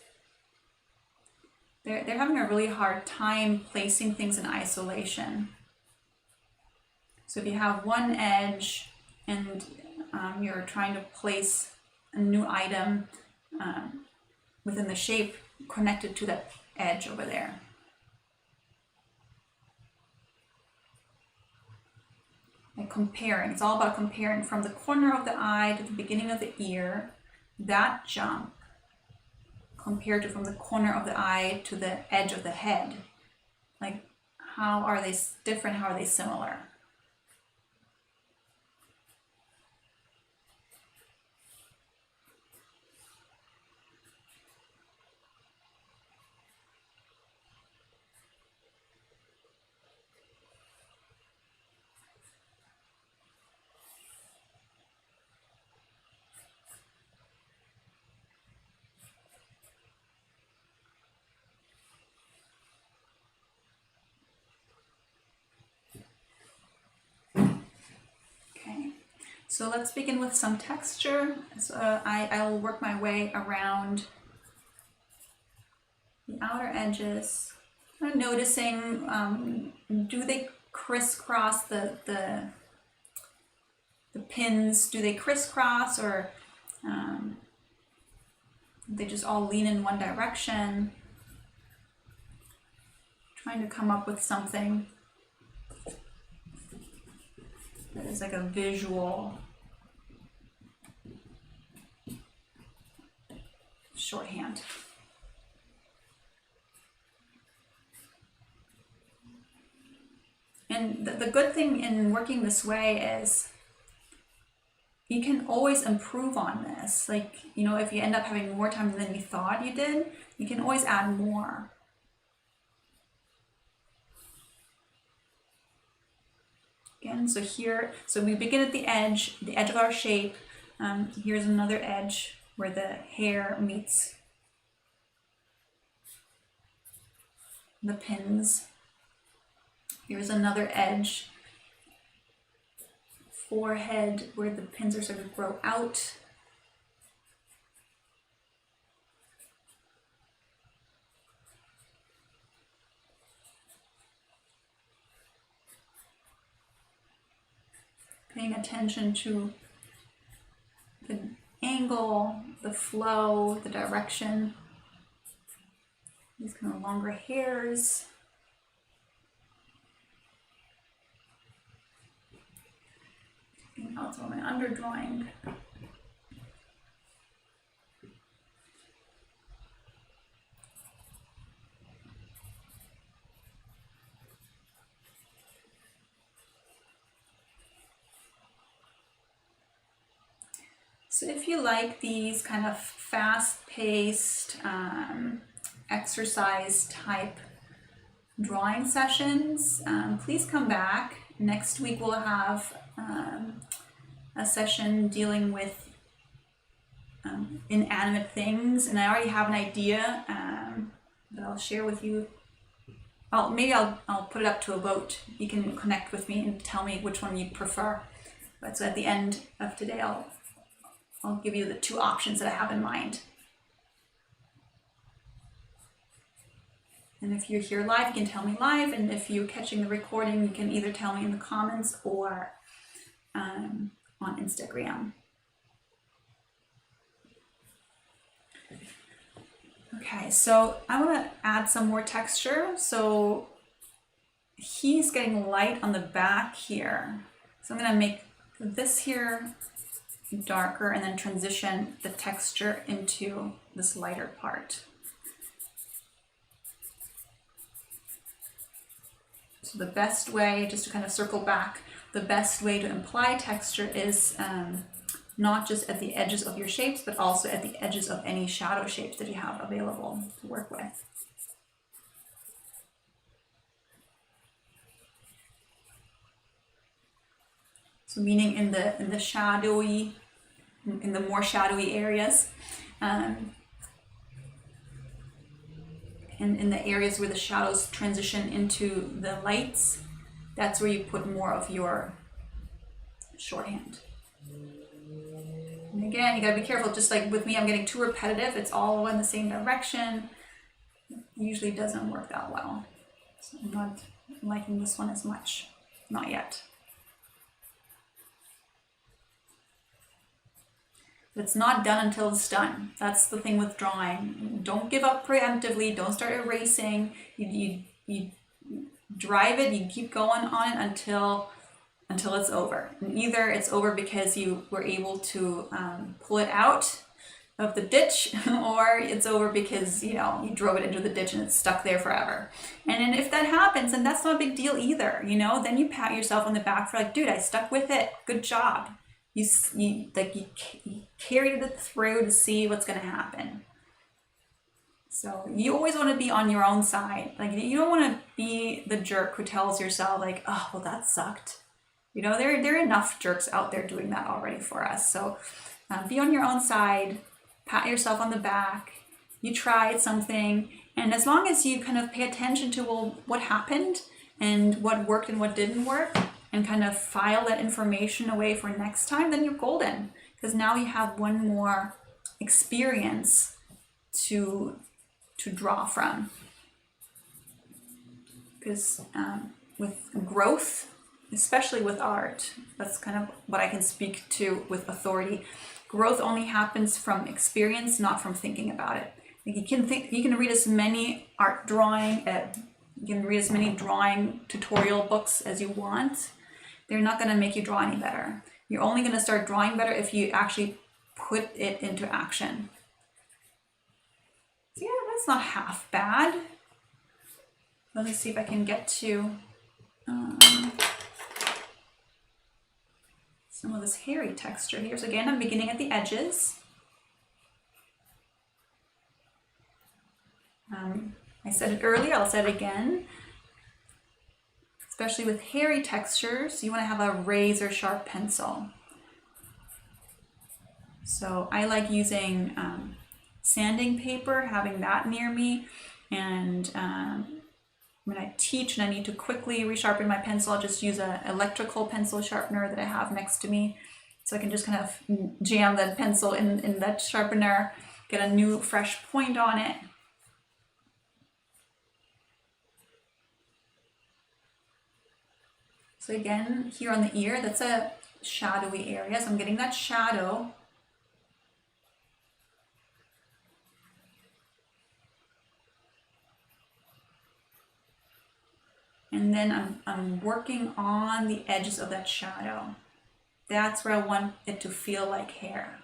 They're having a really hard time placing things in isolation. So if you have one edge and you're trying to place a new item within the shape connected to that edge over there. like comparing. It's all about comparing from the corner of the eye to the beginning of the ear, that jump, compared to from the corner of the eye to the edge of the head. Like, how are they different? How are they similar? So let's begin with some texture. So I'll work my way around the outer edges, kind of noticing, do they crisscross the pins? Do they crisscross, or they just all lean in one direction? Trying to come up with something that is like a visual shorthand. And the good thing in working this way is you can always improve on this. Like, you know, if you end up having more time than you thought you did, you can always add more. Again, so here, so we begin at the edge of our shape. Here's another edge where the hair meets the pins. Here's another edge, forehead, where the pins are sort of grow out. Paying attention to the angle, the flow, the direction. These kind of longer hairs. Also my underdrawing. So if you like these kind of fast-paced exercise type drawing sessions, please come back. Next week we'll have a session dealing with inanimate things, and I already have an idea that I'll share with you. Maybe I'll put it up to a vote. You can connect with me and tell me which one you prefer. But so at the end of today, I'll give you the two options that I have in mind. And if you're here live, you can tell me live, and if you're catching the recording, you can either tell me in the comments or on Instagram. Okay, so I want to add some more texture. So he's getting light on the back here. So I'm going to make this here darker and then transition the texture into this lighter part. So the best way, just to kind of circle back, the best way to imply texture is not just at the edges of your shapes, but also at the edges of any shadow shapes that you have available to work with. So meaning in the shadowy, in the more shadowy areas, and in the areas where the shadows transition into the lights, that's where you put more of your shorthand. And again, you gotta be careful, just like with me, I'm getting too repetitive. It's all in the same direction. It usually doesn't work that well. So I'm not liking this one as much, not yet. It's not done until it's done. That's the thing with drawing. Don't give up preemptively. Don't start erasing. You drive it. You keep going on it until until it's over. And either it's over because you were able to pull it out of the ditch, or it's over because, you know, you drove it into the ditch and it's stuck there forever. And then if that happens, then that's not a big deal either, you know, then you pat yourself on the back for like, dude, I stuck with it. Good job. You carried it through to see what's going to happen. So you always want to be on your own side. Like, you don't want to be the jerk who tells yourself like, oh, well, that sucked. You know, there are enough jerks out there doing that already for us. So be on your own side. Pat yourself on the back. You tried something, and as long as you kind of pay attention to, well, what happened and what worked and what didn't work, and kind of file that information away for next time, then you're golden, because now you have one more experience to draw from. Because with growth, especially with art, that's kind of what I can speak to with authority. Growth only happens from experience, not from thinking about it. You can read as many art drawing, you can read as many drawing tutorial books as you want. They're not going to make you draw any better. You're only going to start drawing better if you actually put it into action. So yeah, that's not half bad. Let me see if I can get to some of this hairy texture here. So again, I'm beginning at the edges. I said it earlier, I'll say it again. Especially with hairy textures, you want to have a razor sharp pencil. So I like using sanding paper, having that near me. And when I teach and I need to quickly resharpen my pencil, I'll just use an electrical pencil sharpener that I have next to me. So I can just kind of jam that pencil in that sharpener, get a new fresh point on it. So again, here on the ear, that's a shadowy area. So I'm getting that shadow. And then I'm working on the edges of that shadow. That's where I want it to feel like hair.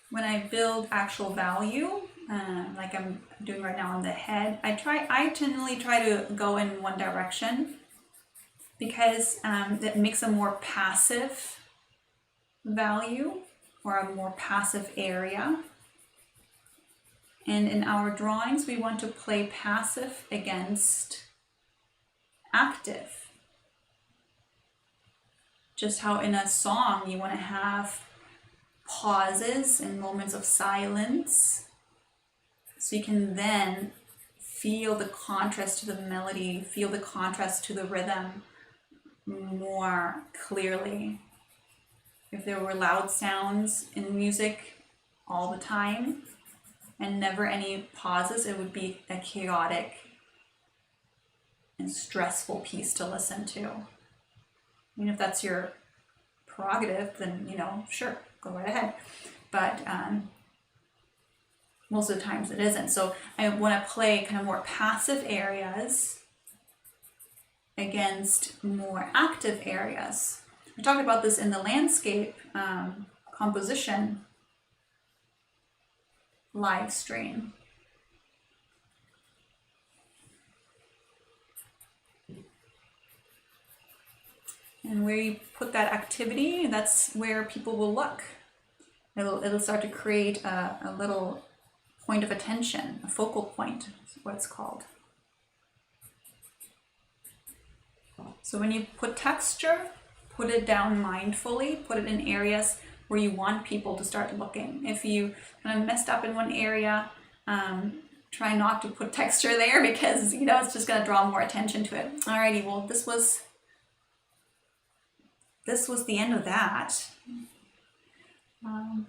When I build actual value, like I'm doing right now on the head, I generally try to go in one direction, because that makes a more passive value or a more passive area. And in our drawings, we want to play passive against active. Just how in a song you want to have pauses and moments of silence, so you can then feel the contrast to the melody, feel the contrast to the rhythm more clearly. If there were loud sounds in music all the time and never any pauses, it would be a chaotic and stressful piece to listen to. I mean, if that's your prerogative, then, you know, sure, go right ahead. But most of the times it isn't. So I want to play kind of more passive areas against more active areas. I talked about this in the landscape composition live stream. And where you put that activity, that's where people will look. It'll start to create a little point of attention, a focal point is what it's called. So when you put texture, put it down mindfully, put it in areas where you want people to start looking. If you kind of messed up in one area, try not to put texture there, because, you know, it's just going to draw more attention to it. Alrighty, well, this was this was the end of that. Let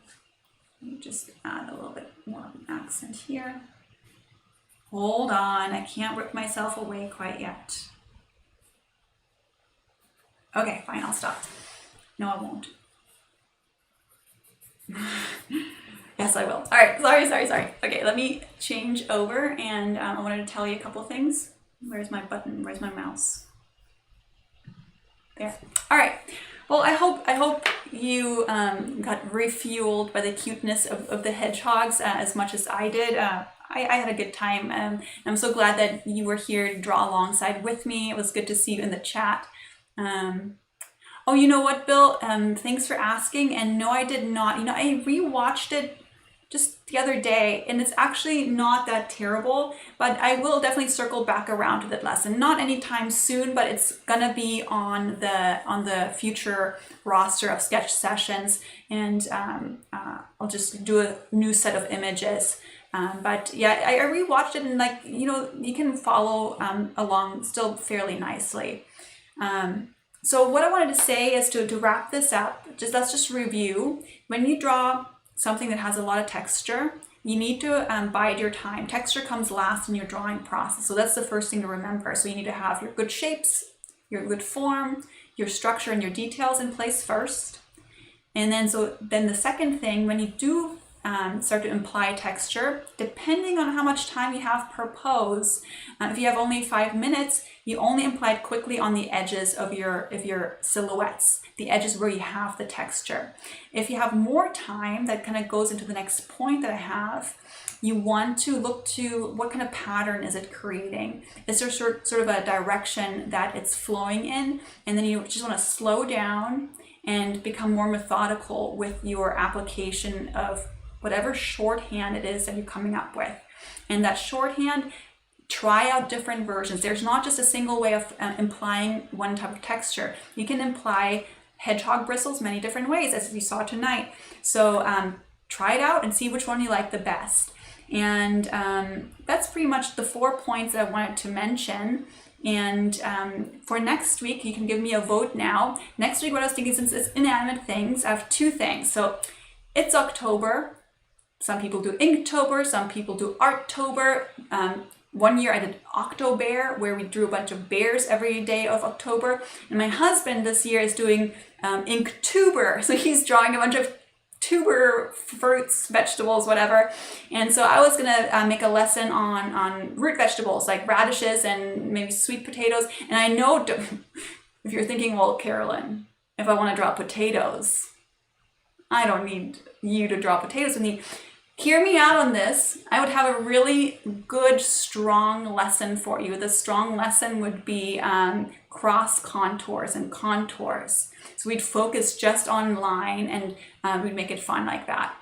me just add a little bit more of an accent here. Hold on, I can't rip myself away quite yet. Okay, fine, I'll stop. No, I won't. Yes, I will. All right, sorry. Okay, let me change over, and I wanted to tell you a couple things. Where's my button? Where's my mouse? There. All right. Well, I hope you got refueled by the cuteness of the hedgehogs as much as I did. I had a good time, and I'm so glad that you were here to draw alongside with me. It was good to see you in the chat. Oh, you know what, Bill? Thanks for asking. And no, I did not. You know, I rewatched it just the other day, and it's actually not that terrible, but I will definitely circle back around to that lesson. Not anytime soon, but it's gonna be on the future roster of sketch sessions, and I'll just do a new set of images. But yeah, I rewatched it, and like, you know, you can follow along still fairly nicely. So what I wanted to say is to wrap this up, let's just review. When you draw something that has a lot of texture, you need to bide your time. Texture comes last in your drawing process. So that's the first thing to remember. So you need to have your good shapes, your good form, your structure and your details in place first. And then the second thing, when you do start to imply texture, depending on how much time you have per pose, if you have only 5 minutes, you only imply it quickly on the edges of your silhouettes, the edges where you have the texture. If you have more time, that kind of goes into the next point that I have, you want to look to what kind of pattern is it creating? Is there sort of a direction that it's flowing in? And then you just want to slow down and become more methodical with your application of whatever shorthand it is that you're coming up with. And that shorthand, try out different versions. There's not just a single way of implying one type of texture. You can imply hedgehog bristles many different ways, as you saw tonight. So try it out and see which one you like the best. And that's pretty much the 4 points that I wanted to mention. And for next week, you can give me a vote now. Next week, what I was thinking, since it's inanimate things, I have 2 things. So it's October. Some people do Inktober, some people do Arttober. One year I did Octobear, where we drew a bunch of bears every day of October. And my husband this year is doing Inktuber. So he's drawing a bunch of tuber fruits, vegetables, whatever. And so I was gonna make a lesson on root vegetables like radishes and maybe sweet potatoes. And I know if you're thinking, well, Carolyn, if I want to draw potatoes, I don't need you to draw potatoes with me. Hear me out on this. I would have a really good, strong lesson for you. The strong lesson would be cross contours and contours. So we'd focus just on line, and we'd make it fun like that.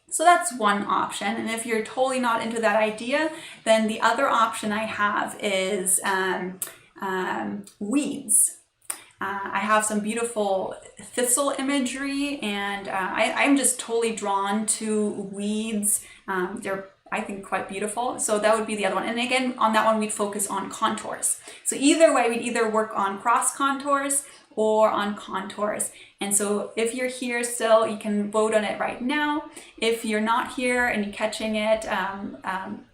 So that's one option. And if you're totally not into that idea, then the other option I have is weeds. I have some beautiful thistle imagery, and I'm just totally drawn to weeds. They're, I think, quite beautiful. So that would be the other one. And again, on that one, we'd focus on contours. So either way, we'd either work on cross contours or on contours. And so if you're here still, you can vote on it right now. If you're not here and you're catching it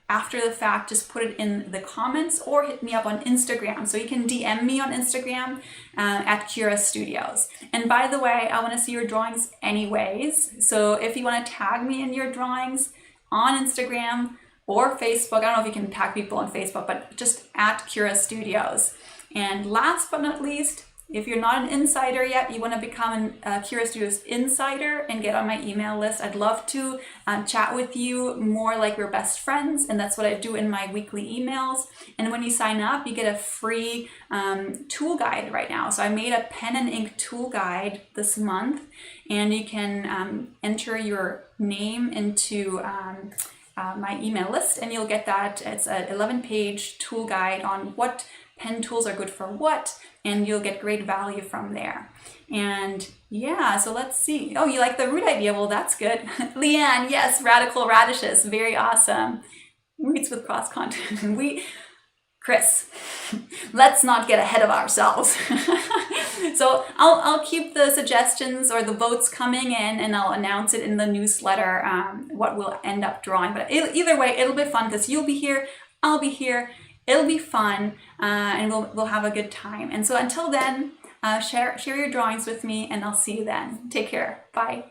after the fact, just put it in the comments or hit me up on Instagram. So you can DM me on Instagram at Kira Studios. And by the way, I want to see your drawings anyways. So if you want to tag me in your drawings on Instagram or Facebook, I don't know if you can tag people on Facebook, but just at Kira Studios. And last but not least, if you're not an insider yet, you want to become a Kira Studios insider and get on my email list. I'd love to chat with you more like we're best friends, and that's what I do in my weekly emails. And when you sign up, you get a free tool guide right now. So I made a pen and ink tool guide this month, and you can enter your name into my email list, and you'll get that. It's an 11-page tool guide on what pen tools are good for what, and you'll get great value from there. And yeah, so let's see. Oh, you like the root idea? Well, that's good. Leanne, yes, radical radishes, very awesome. Weeds with cross contour. Chris, let's not get ahead of ourselves. So I'll keep the suggestions or the votes coming in, and I'll announce it in the newsletter what we'll end up drawing. But either way, it'll be fun because you'll be here, I'll be here. It'll be fun, and we'll have a good time. And so until then, share your drawings with me, and I'll see you then. Take care. Bye.